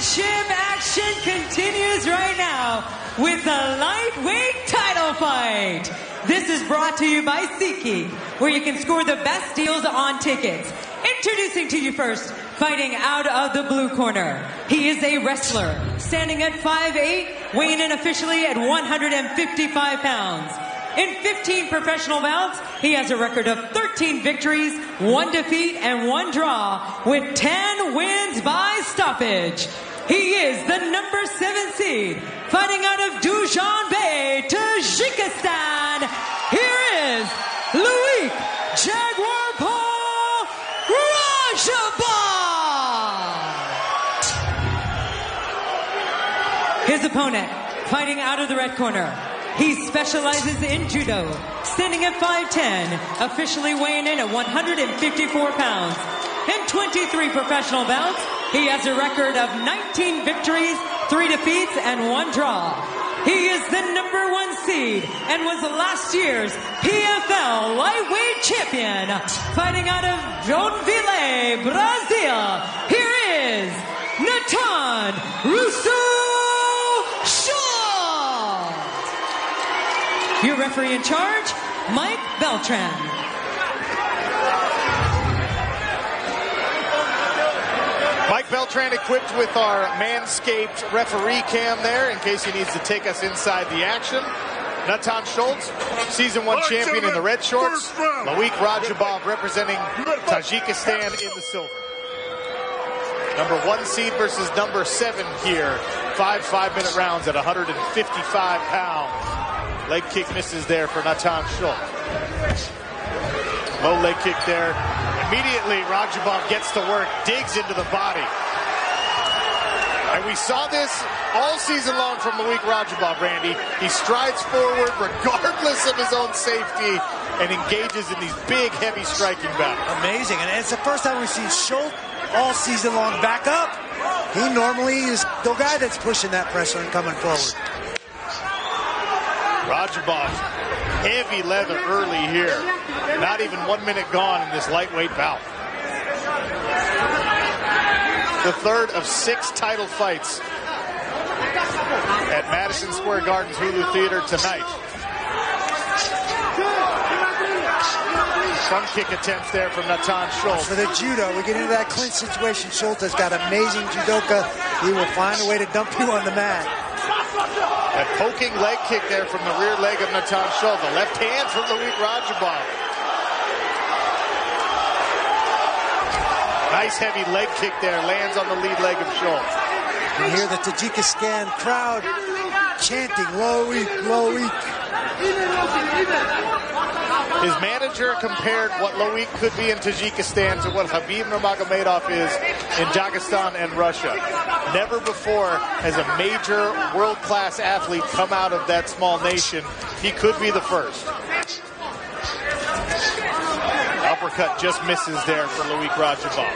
championship action continues right now with the lightweight title fight. This is brought to you by SeatGeek, where you can score the best deals on tickets. Introducing to you first, fighting out of the blue corner. He is a wrestler, standing at 5'8", weighing in officially at 155 pounds. In 15 professional bouts, he has a record of 13 victories, 1 defeat, and 1 draw, with 10 wins by stoppage. He is the number 7 seed, fighting out of Dushanbe, Tajikistan. Here is Loik Jaguar Paul Rajabat. His opponent, fighting out of the red corner. He specializes in judo, standing at 5'10", officially weighing in at 154 pounds. In 23 professional bouts, he has a record of 19 victories, 3 defeats, and 1 draw. He is the number 1 seed and was last year's PFL lightweight champion, fighting out of Joinville, Brazil. Here is Nathan Russo. Your referee in charge, Mike Beltran. Mike Beltran equipped with our Manscaped referee cam there in case he needs to take us inside the action. Nathan Schultz, season 1 champion in the red shorts. Loik Raджабов representing Tajikistan in the silver. Number 1 seed versus number 7 here. 5 5-minute rounds at 155 pounds. Leg kick misses there for Nathan Schultz. Low leg kick there. Immediately, Raджабov gets to work, digs into the body. And we saw this all season long from Loik Raджabov, Randy. He strides forward regardless of his own safety and engages in these big, heavy striking bouts. Amazing. And it's the first time we've seen Schultz all season long back up. He normally is the guy that's pushing that pressure and coming forward. Raджabov, heavy leather early here. Not even 1 minute gone in this lightweight bout. The third of 6 title fights at Madison Square Garden's Hulu Theater tonight. Front kick attempts there from Nathan Schultz. For the judo, we get into that clinch situation. Schultz has got amazing judoka. He will find a way to dump you on the mat. A poking leg kick there from the rear leg of Nathan Schultz. The left hand from Loik Raджabov. Nice heavy leg kick there. Lands on the lead leg of Schultz. You hear the Tajikistan crowd chanting, Loik, Loik. His manager compared what Loik could be in Tajikistan to what Khabib Nurmagomedov is in Dagestan and Russia. Never before has a major world-class athlete come out of that small nation. He could be the first. Uppercut just misses there for Loik Raджabov.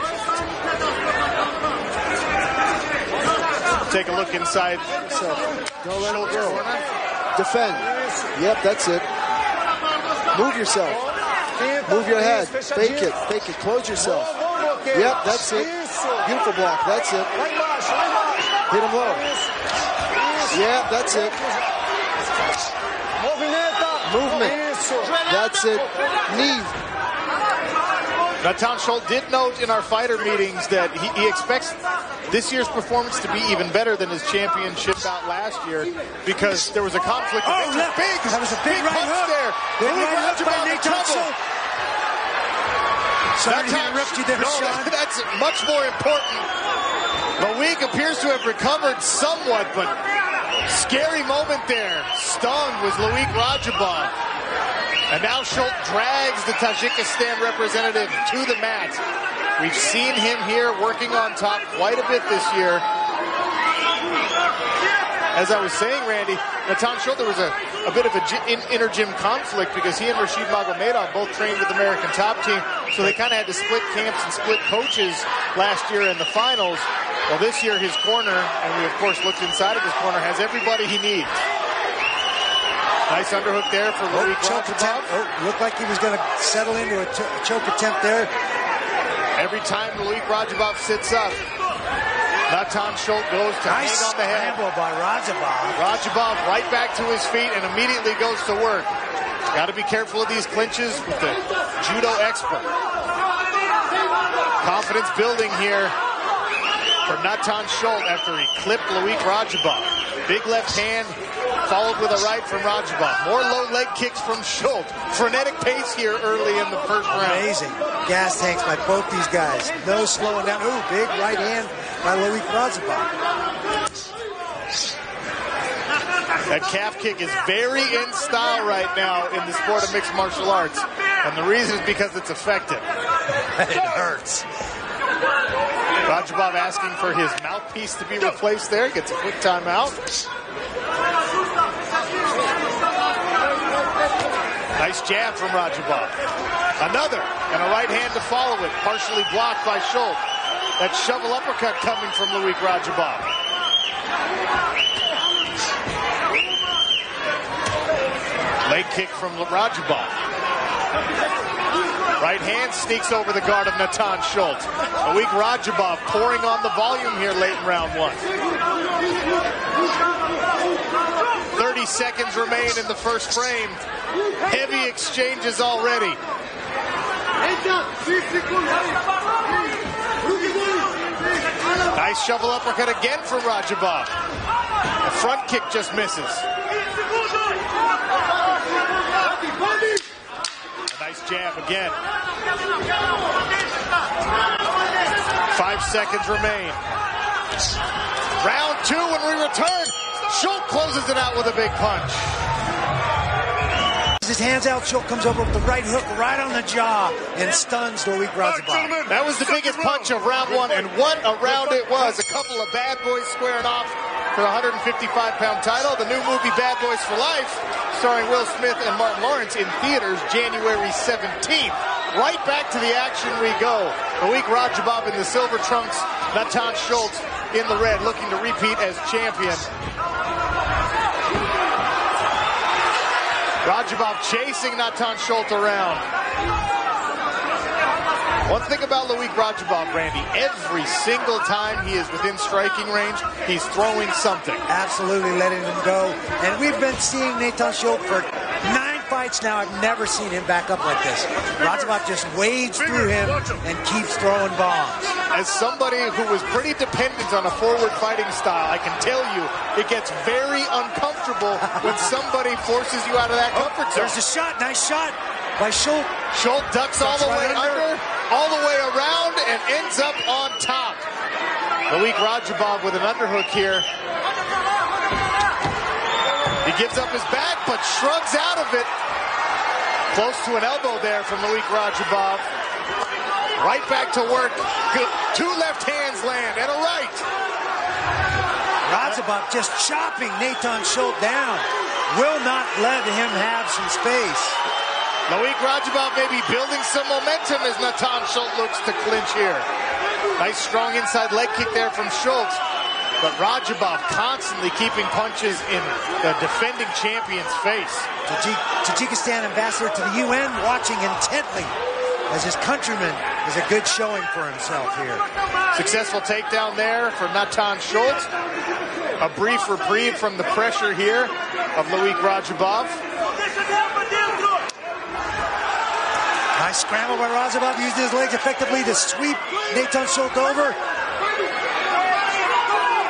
Take a look inside. Don't let it go. Defend. Yep, that's it. Move yourself. Move your head. Fake it. Fake it. Close yourself. Yep, that's it. Beautiful block. That's it. Hit him low. Yeah, that's it. Movement. That's it. Knee. Nathan Schultz did note in our fighter meetings that he expects this year's performance to be even better than his championship bout last year because there was a conflict of interest. That was a big right hook there. Big right hook by Nathan Schultz. Sorry to interrupt you there, Sean. That's much more important. Loik appears to have recovered somewhat, but scary moment there. Stung was Loik Raджabov. And now Schultz drags the Tajikistan representative to the mat. We've seen him here working on top quite a bit this year. As I was saying, Randy, Nathan Schultz, there was a bit of an inter-gym conflict because he and Rashid Magomedov both trained with the American top team, so they kind of had to split camps and split coaches last year in the finals. Well, this year his corner, and we of course looked inside of his corner, has everybody he needs. Nice underhook there for Loik Raджabov. Looked like he was going to settle into a choke attempt there. Every time Loik Raджabov sits up, Nathan Schultz goes to hang on the head. Nice scramble by Raджабов. Raджабов right back to his feet and immediately goes to work. Got to be careful of these clinches with the judo expert. Confidence building here for Nathan Schultz after he clipped Loik Raджabov. Big left hand followed with a right from Raджabov. More low leg kicks from Schultz. Frenetic pace here early in the first round. Amazing. Gas tanks by both these guys. No slowing down. Ooh, big right hand by Loik Rađabov. That calf kick is very in style right now in the sport of mixed martial arts. And the reason is because it's effective. It hurts. Rađabov asking for his mouthpiece to be replaced there. Gets a quick timeout. Nice jab from Rađabov. Another, and a right hand to follow it. Partially blocked by Schultz. That shovel uppercut coming from Loik Rađabov. Leg kick from Rađabov. Right hand sneaks over the guard of Nathan Schultz. Loik Rađabov pouring on the volume here late in round one. 30 seconds remain in the first frame. Heavy exchanges already. Nice shovel uppercut again from Rađabov. The front kick just misses. A nice jab again. 5 seconds remain. Round two when we return. Schultz closes it out with a big punch. His hands out, Schultz comes over with the right hook right on the jaw and stuns Loik Rađabov. That was the biggest punch of round one, and what a round it was. A couple of bad boys squaring off for the 155-pound title. The new movie Bad Boys for Life, starring Will Smith and Martin Lawrence, in theaters January 17th. Right back to the action we go. Loik Rađabov in the silver trunks, Nathan Schultz in the red, looking to repeat as champion. Rađabov chasing Nathan Schultz around. One thing about Loik Rađabov, Randy, every single time he is within striking range, he's throwing something. Absolutely letting him go. And we've been seeing Nathan Schultz for 9 fights now. I've never seen him back up like this. Rađabov just wades through him and keeps throwing bombs. As somebody who was pretty dependent on a forward fighting style, I can tell you it gets very uncomfortable when somebody forces you out of that comfort zone. There's a shot, nice shot by Schultz. Schultz ducks all the way under, all the way around, and ends up on top. Loik Rađabov with an underhook here. He gives up his back, but shrugs out of it. Close to an elbow there from Loik Rađabov. Right back to work. Good. 2 left hands land and a right. Rađabov just chopping Nathan Schultz down. Will not let him have some space. Loik Rađabov may be building some momentum as Nathan Schultz looks to clinch here. Nice strong inside leg kick there from Schultz. But Rađabov constantly keeping punches in the defending champion's face. Tajikistan ambassador to the UN watching intently as his countryman is a good showing for himself here. Successful takedown there for Nathan Schultz. A brief reprieve from the pressure here of Loik Rađabov. Nice scramble by Rađabov. Used his legs effectively to sweep Nathan Schultz over.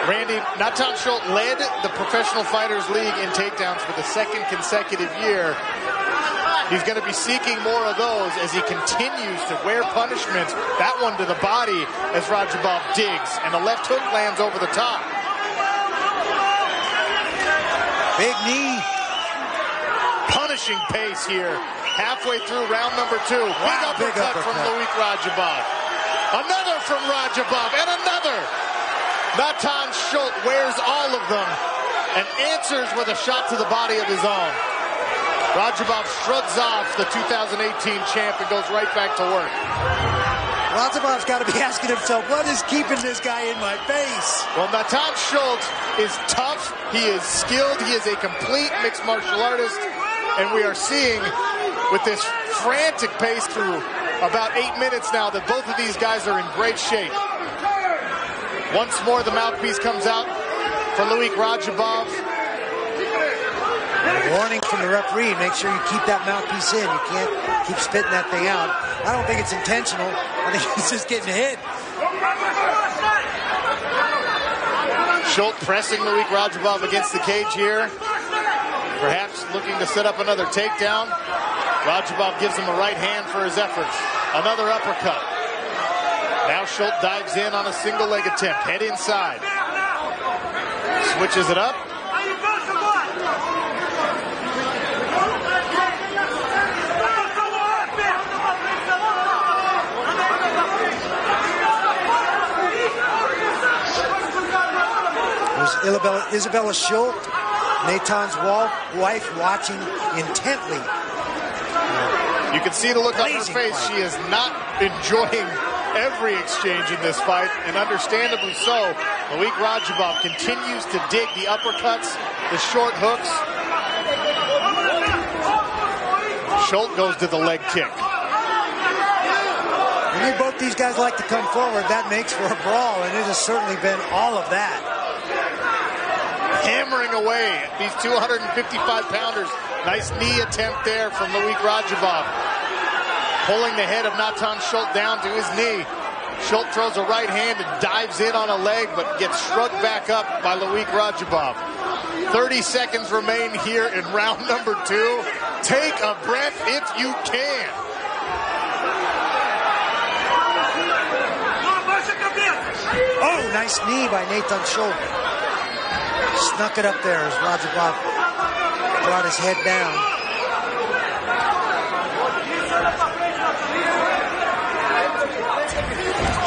Randy, Nathan Schultz led the Professional Fighters League in takedowns for the 2nd consecutive year. He's going to be seeking more of those as he continues to wear punishment. That one to the body as Rađabov digs, and the left hook lands over the top. Big knee. Punishing pace here. Halfway through round number 2. Wow, big uppercut from Loik Rađabov. Another from Rađabov, and another. Nathan Schultz wears all of them and answers with a shot to the body of his own. Rađabov shrugs off the 2018 champ and goes right back to work. Rađabov's got to be asking himself, what is keeping this guy in my face? Well, Nathan Schultz is tough. He is skilled. He is a complete mixed martial artist. And we are seeing with this frantic pace through about 8 minutes now that both of these guys are in great shape. Once more, the mouthpiece comes out for Loik Raджабов. Warning from the referee, make sure you keep that mouthpiece in. You can't keep spitting that thing out. I don't think it's intentional. I think he's just getting hit. Schultz pressing Loik Raджабov against the cage here. Perhaps looking to set up another takedown. Raджабov gives him a right hand for his efforts. Another uppercut. Now Schultz dives in on a single leg attempt. Head inside. Switches it up. There's Isabella Schultz, Natan's wife, watching intently. You can see the look on her face. She is not enjoying every exchange in this fight, and understandably so. Loik Raджабov continues to dig the uppercuts, the short hooks. Schultz goes to the leg kick. When both these guys like to come forward, that makes for a brawl, and it has certainly been all of that. Hammering away at these 255-pounders. Nice knee attempt there from Loik Raджabov. Pulling the head of Nathan Schultz down to his knee. Schultz throws a right hand and dives in on a leg, but gets shrugged back up by Loik Raджabov. 30 seconds remain here in round number 2. Take a breath if you can. Oh, nice knee by Nathan Schultz. Snuck it up there as Raджabov brought his head down.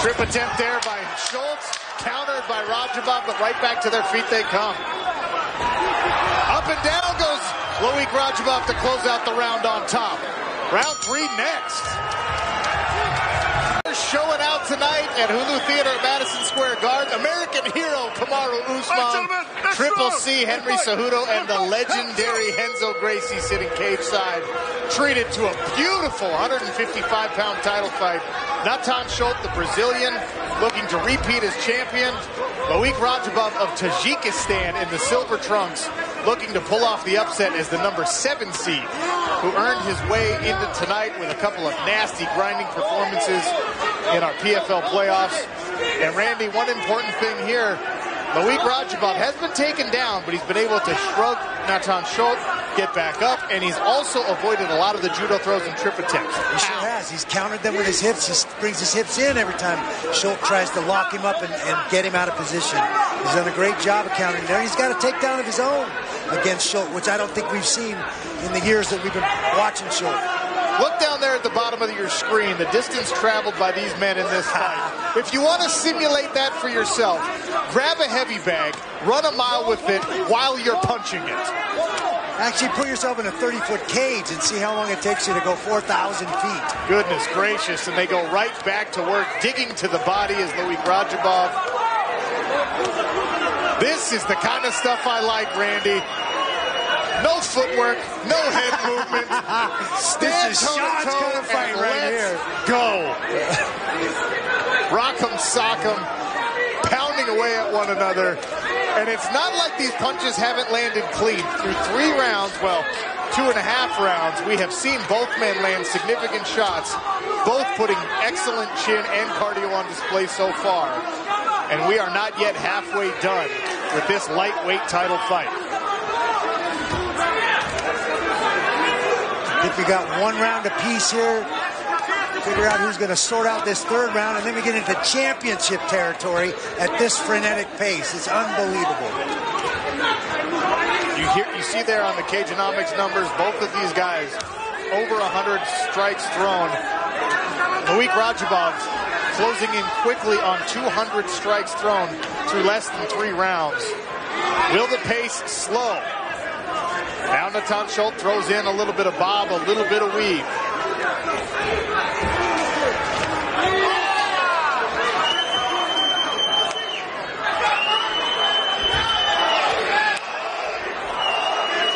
Trip attempt there by Schultz, countered by Raджabov, but right back to their feet they come. Up and down goes Loik Raджabov to close out the round on top. Round 3 next. Showing out tonight at Hulu Theater at Madison Square Garden. American hero Kamaru Usman, Triple C Henry Cejudo, and the legendary Renzo Gracie sitting cage side. Treated to a beautiful 155-pound title fight. Nathan Schultz, the Brazilian, looking to repeat as champion. Loik Rađabov of Tajikistan in the silver trunks, looking to pull off the upset as the number 7 seed, who earned his way into tonight with a couple of nasty grinding performances in our PFL playoffs. And Randy, one important thing here, Loik Rađabov has been taken down, but he's been able to shrug Nathan Schultz, get back up, and he's also avoided a lot of the judo throws and trip attempts. He sure has. He's countered them with his hips. He brings his hips in every time Schultz tries to lock him up and get him out of position. He's done a great job of countering there. He's got a takedown of his own against Schultz, which I don't think we've seen in the years that we've been watching Schultz. Look down there at the bottom of your screen, the distance traveled by these men in this fight. If you want to simulate that for yourself, grab a heavy bag, run a mile with it while you're punching it. Actually put yourself in a 30-foot cage and see how long it takes you to go 4,000 feet. Goodness gracious, and they go right back to work, digging to the body as Loik Rađabov. This is the kind of stuff I like, Randy. No footwork, no head movement. Stand toe-to-toe and let's go. Rock'em sock'em, pounding away at one another. And it's not like these punches haven't landed clean. Through 3 rounds, well, 2.5 rounds, we have seen both men land significant shots, both putting excellent chin and cardio on display so far. And we are not yet halfway done with this lightweight title fight. I think we got 1 round apiece here. Figure out who's going to sort out this 3rd round, and then we get into championship territory at this frenetic pace. It's unbelievable. You see there on the Cageonomics numbers, both of these guys over 100 strikes thrown. Loik Rađabov closing in quickly on 200 strikes thrown through less than 3 rounds. Will the pace slow? Now Nathan Schultz throws in a little bit of bob, a little bit of weave.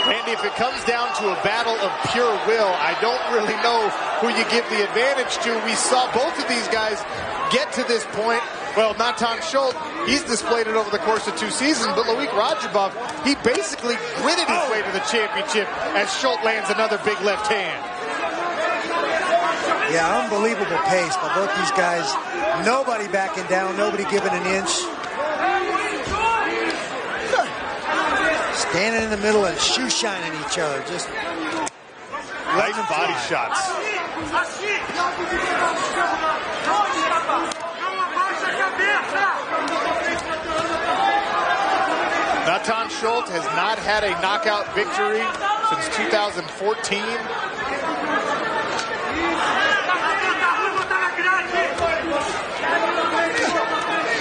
Randy, if it comes down to a battle of pure will, I don't really know who you give the advantage to. We saw both of these guys get to this point Well, Nathan Schultz, he's displayed it over the course of 2 seasons, but Loik Raджабов, he basically gritted his way to the championship as Schultz lands another big left hand. Yeah, unbelievable pace by both these guys. Nobody backing down, nobody giving an inch. Standing in the middle and shoe shining each other. Just nice body shots. Nathan Schultz has not had a knockout victory since 2014.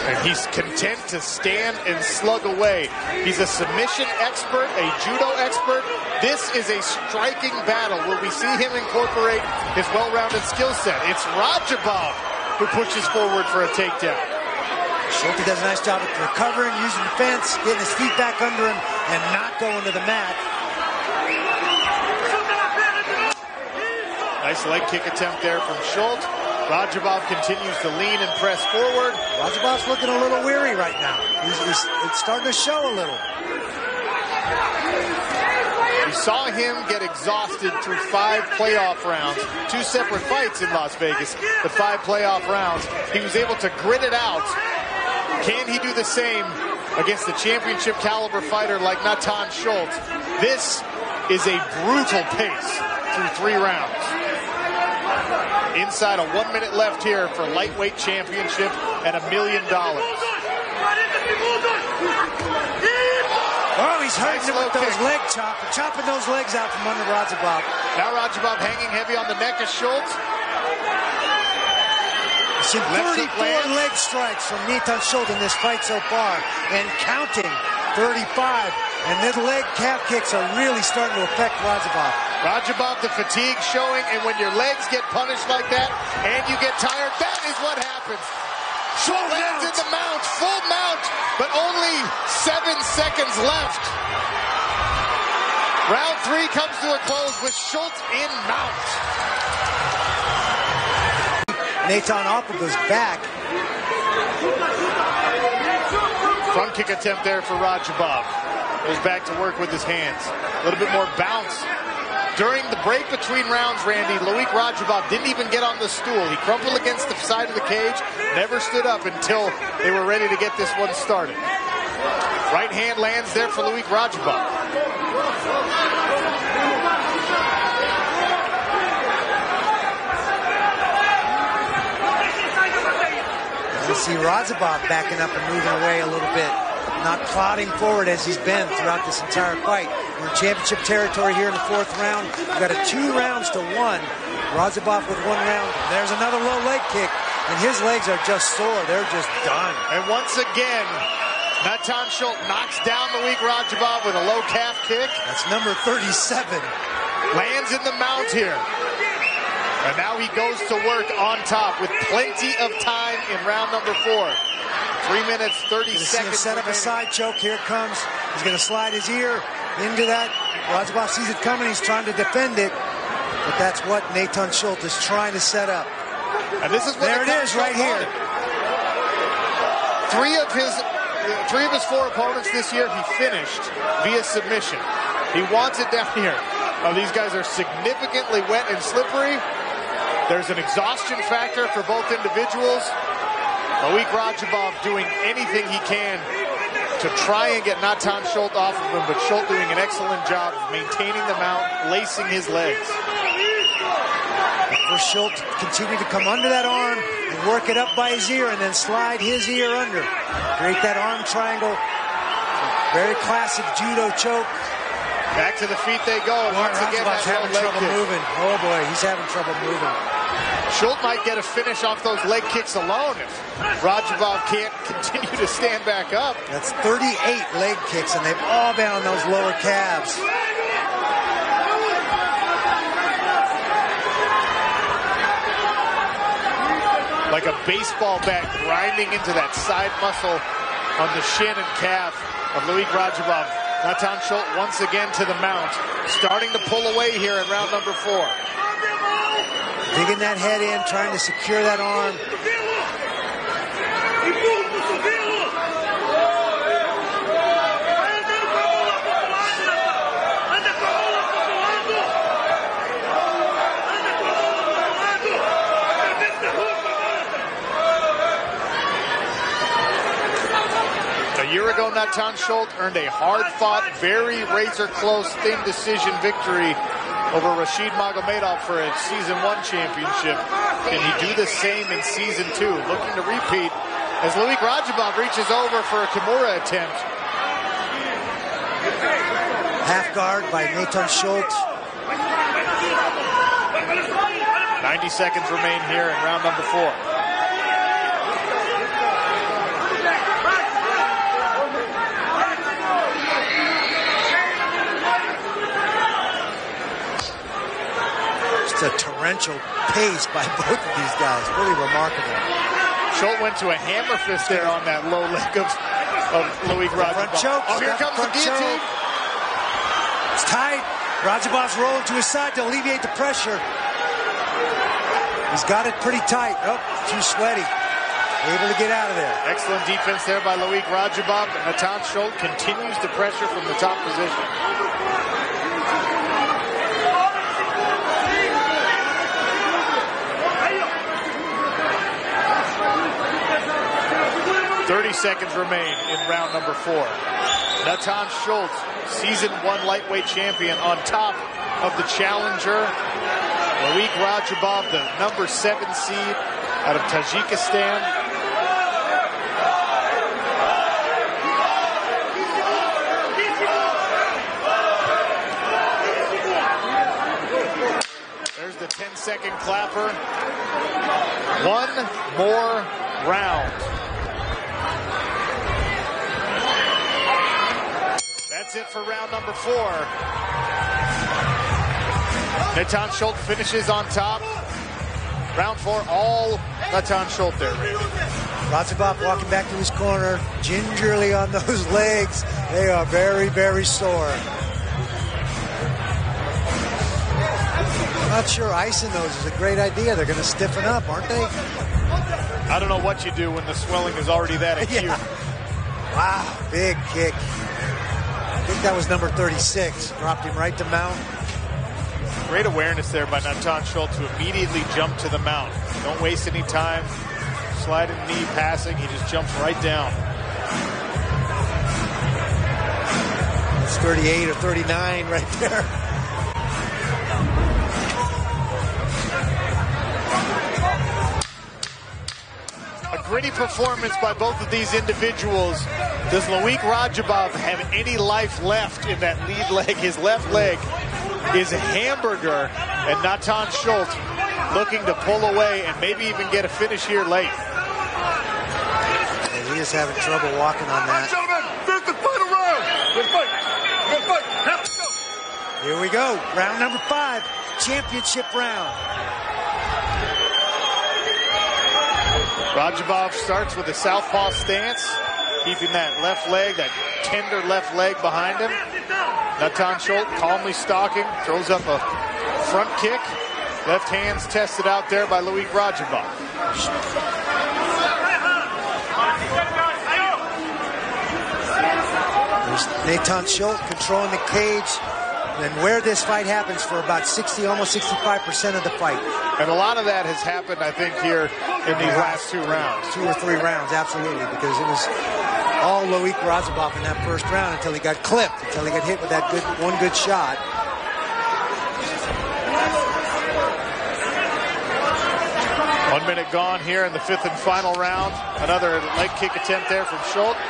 And he's content to stand and slug away. He's a submission expert, a judo expert. This is a striking battle where we see him incorporate his well-rounded skill set. It's Raджабов who pushes forward for a takedown. Schultz does a nice job of recovering, using the fence, getting his feet back under him, and not going to the mat. Nice leg kick attempt there from Schultz. Raджабов continues to lean and press forward. Raджабov's looking a little weary right now. It's starting to show a little. We saw him get exhausted through 5 playoff rounds, 2 separate fights in Las Vegas, the 5 playoff rounds. He was able to grit it out. Can he do the same against the championship caliber fighter like Nathan Schultz? This is a brutal pace through 3 rounds. Inside a 1 minute left here for lightweight championship and $1 million. Oh, he's hurting him with those leg chopping those legs out from under Rađabov. Now Rađabov hanging heavy on the neck of Schultz. Some 34 leg strikes from Nathan Schultz in this fight so far, and counting 35. And the leg calf kicks are really starting to affect Rađabov. Rađabov, the fatigue showing, and when your legs get punished like that and you get tired, that is what happens. Schultz lands in the mount, full mount, but only 7 seconds left. Round 3 comes to a close with Schultz in mount. Nathan off of his back. Front kick attempt there for Rađabov. Goes back to work with his hands. A little bit more bounce. During the break between rounds, Randy, Loik Rađabov didn't even get on the stool. He crumpled against the side of the cage, never stood up until they were ready to get this one started. Right hand lands there for Loik Rađabov. You see Rađabov backing up and moving away a little bit. Not plodding forward as he's been throughout this entire fight. We're in championship territory here in the 4th round. We've got a 2 rounds to 1. Rađabov with 1 round. There's another low leg kick, and his legs are just sore. They're just done. And once again, Nathan Schultz knocks down Loik Rađabov with a low calf kick. That's number 37. Lands in the mount here. And now he goes to work on top with plenty of time in round number 4. 3 minutes, 30 seconds. Set up a side choke. Here it comes. He's going to slide his ear into that. Rađabov sees it coming. He's trying to defend it. But that's what Nathan Schultz is trying to set up. And this is what there it is right here. 3 of his 4 opponents this year, he finished via submission. He wants it down here. Oh, these guys are significantly wet and slippery. There's an exhaustion factor for both individuals. Loik Rađabov doing anything he can to try and get Nathan Schultz off of him, but Schultz doing an excellent job of maintaining the mount, lacing his legs. For Schultz continue to come under that arm and work it up by his ear and then slide his ear under. Create that arm triangle. Very classic judo choke. Back to the feet they go. Once again, Rađabov's having trouble moving. Oh boy, he's having trouble moving. Schultz might get a finish off those leg kicks alone if Rađabov can't continue to stand back up. That's 38 leg kicks, and they've all been on those lower calves. Like a baseball bat grinding into that side muscle on the shin and calf of Loik Rađabov. Nathan Schultz once again to the mount, starting to pull away here in round number 4. Digging that head in, trying to secure that arm. year ago, Nathan Schultz earned a hard-fought, very razor-close, thin decision victory over Rashid Magomedov for a Season 1 championship. Can he do the same in Season 2? Looking to repeat as Loik Raджабов reaches over for a Kimura attempt. Half guard by Nathan Schultz. 90 seconds remain here in round number 4. Just a torrential pace by both of these guys. Really remarkable. Schultz went to a hammer fist there on that low leg of Loik Raджабov. Oh, here comes the guillotine. It's tight. Raджабov's rolling to his side to alleviate the pressure. He's got it pretty tight. Oh, too sweaty. Able to get out of there. Excellent defense there by Loik Raджabov. Nathan Schultz continues the pressure from the top position. 30 seconds remain in round number 4. Nathan Schultz, Season 1 lightweight champion, on top of the challenger Loik Raджabov, the number 7 seed out of Tajikistan. There's the 10-second clapper. One more round. That's it for round number 4. Nathan Schultz finishes on top. Round 4, all Nathan Schultz there. Raджabov walking back to his corner, gingerly on those legs. They are very, very sore. I'm not sure icing those is a great idea. They're going to stiffen up, aren't they? I don't know what you do when the swelling is already that acute. Yeah. Wow, big kick. I think that was number 36. Dropped him right to mount. Great awareness there by Nathan Schultz to immediately jump to the mount. Don't waste any time sliding knee passing. He just jumps right down. It's 38 or 39 right there. A gritty performance by both of these individuals. Does Loik Raджabov have any life left in that lead leg? His left leg is a hamburger, and Nathan Schultz looking to pull away and maybe even get a finish here late. And he is having trouble walking on that. This is the final round. Good fight. Good fight. Here we go. Round number 5. Championship round. Raджabov starts with a southpaw stance, keeping that left leg, that tender left leg behind him. Nathan Schultz calmly stalking, throws up a front kick. Left hand's tested out there by Loik Rađabov. There's Nathan Schultz controlling the cage. And where this fight happens for about 60, almost 65% of the fight. And a lot of that has happened, I think, here in these last 2 rounds. 2 or 3 rounds, absolutely, because it was all Loik Rađabov in that first round until he got clipped, until he got hit with that one good shot. One minute gone here in the 5th and final round. Another leg kick attempt there from Schultz.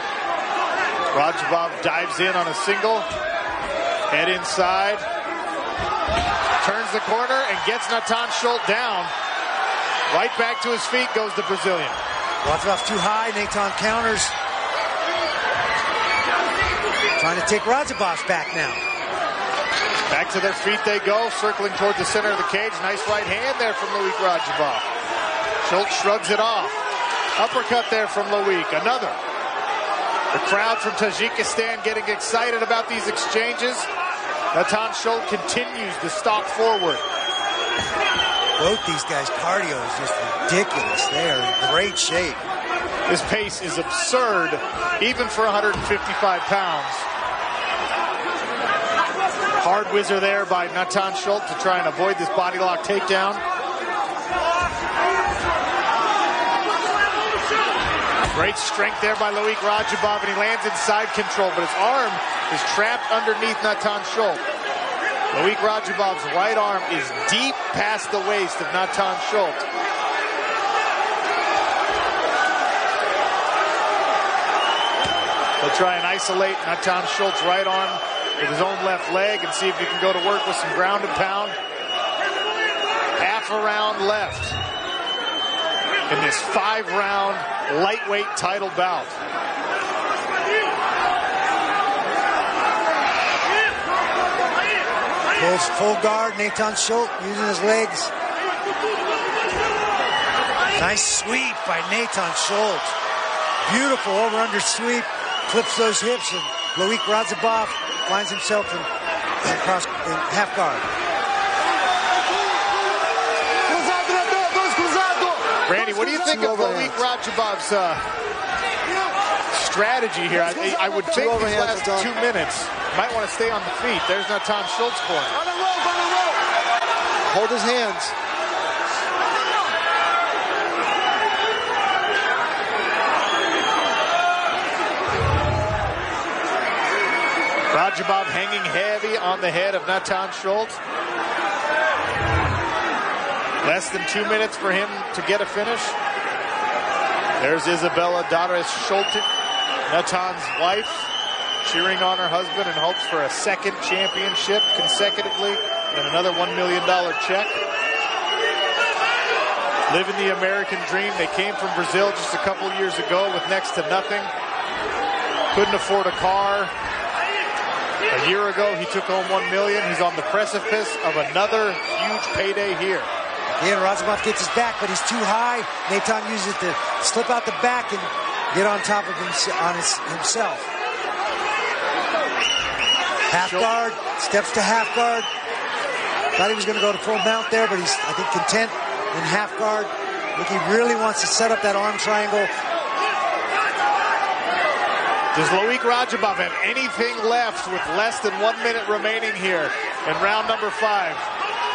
Rađabov dives in on a single. Head inside. Turns the corner and gets Nathan Schultz down. Right back to his feet goes the Brazilian. Rađabov too high. Nathan counters. Trying to take Rađabov's back now. Back to their feet they go, circling toward the center of the cage. Nice right hand there from Loik Rađabov. Schultz shrugs it off. Uppercut there from Loik. Another. The crowd from Tajikistan getting excited about these exchanges. Nathan Schultz continues to stalk forward. Both these guys' cardio is just ridiculous. They are in great shape. This pace is absurd, even for 155 pounds. Hard whizzer there by Nathan Schultz to try and avoid this body lock takedown. Great strength there by Loik Raджабов, and he lands in side control, but his arm is trapped underneath Nathan Schultz. Loik Raджабov's right arm is deep past the waist of Nathan Schultz. He'll try and isolate Nathan Schultz's right arm with his own left leg and see if he can go to work with some ground and pound. Half a round left in this 5-round lightweight title bout. Goes full guard, Nathan Schultz using his legs. Nice sweep by Nathan Schultz. Beautiful over-under sweep. Clips those hips, and Loik Rađabov finds himself in half guard. Randy, what do you think of Loik Rađabov's strategy here? I would think these last 2 minutes might want to stay on the feet. There's Nathan Schultz's corner. Hold his hands. Rađabov hanging heavy on the head of Nathan Schultz. Less than 2 minutes for him to get a finish. There's Isabella Dares Šulter, Natan's wife, cheering on her husband in hopes for a second championship consecutively and another $1 million check. Living the American dream. They came from Brazil just a couple years ago with next to nothing. Couldn't afford a car. A year ago, he took home $1 million. He's on the precipice of another huge payday here. Again, Rađabov gets his back, but he's too high. Nathan uses it to slip out the back and get on top of himself. Half guard, steps to half guard. Thought he was going to go to full mount there, but he's, I think, content in half guard. I think he really wants to set up that arm triangle. Does Loik Rađabov have anything left with less than 1 minute remaining here in round number 5?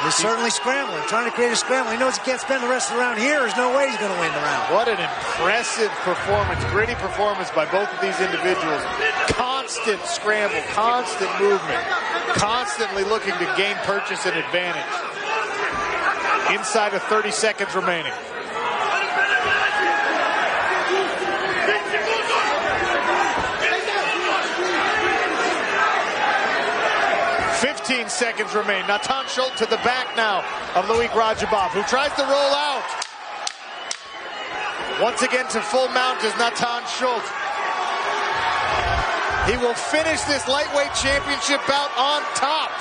He's certainly scrambling, trying to create a scramble. He knows he can't spend the rest of the round here. There's no way he's going to win the round. What an impressive performance, gritty performance by both of these individuals. Constant scramble, constant movement, constantly looking to gain purchase and advantage. Inside of 30 seconds remaining. 15 seconds remain. Nathan Schultz to the back now of Loik Rađabov, who tries to roll out. Once again to full mount is Nathan Schultz. He will finish this lightweight championship bout on top.